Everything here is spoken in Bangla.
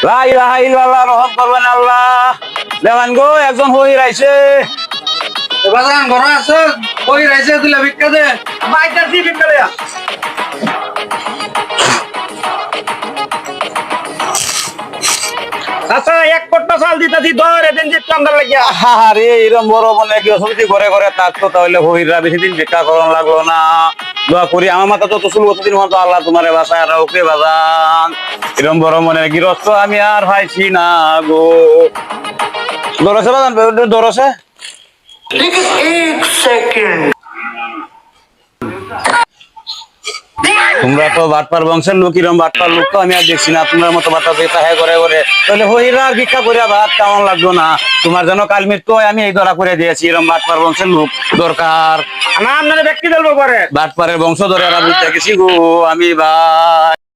লা ইলাহা ইল্লাল্লাহ, রহম করবেন আল্লাহ। দেওয়ান গো, একজন হই রাইছে। বাজান ঘরে আছে কই রাইছে দিলা ভিক্ষা দে বাইতাছি ভিক্ষা দেয়া। আচ্ছা, এক কোটা চাল দিতাছি, ধরে দেন যে চান্দার লাগিয়া। আরে এরকম বড় মনে কি অসুবিধা ঘরে ঘরে থাকতো, তাহলে হইরা বেশি দিন ভিক্ষা করন লাগলো না। দোয়া করি আমার মাথা তো চুল কতদিন মতো আল্লাহ তোমারে বাসায় আর ওকে বাজান। এরকম বড় মনের গৃহস্থ আমি আর পাইছি না গো। ধরছে বাজান, ধরছে। তোমরা তো বাটপার বংশের লোক, এরকম বাটপার লোক তো আমি আর দেখছি না। তোমার মতো বাটপার বেতা হ্যাঁ করে করে তাহলে হইরা আর ভিক্ষা করে ভাত কেমন লাগলো না। তোমার যেন কাল মৃত্যু হয়, আমি এই ধরা করে দিয়েছি। এরকম বাটপার বংশের লোক দরকার না। আপনারা ব্যক্তি দল করে বাটপারের বংশ ধরে আর বুঝতে গেছি গো আমি ভাই।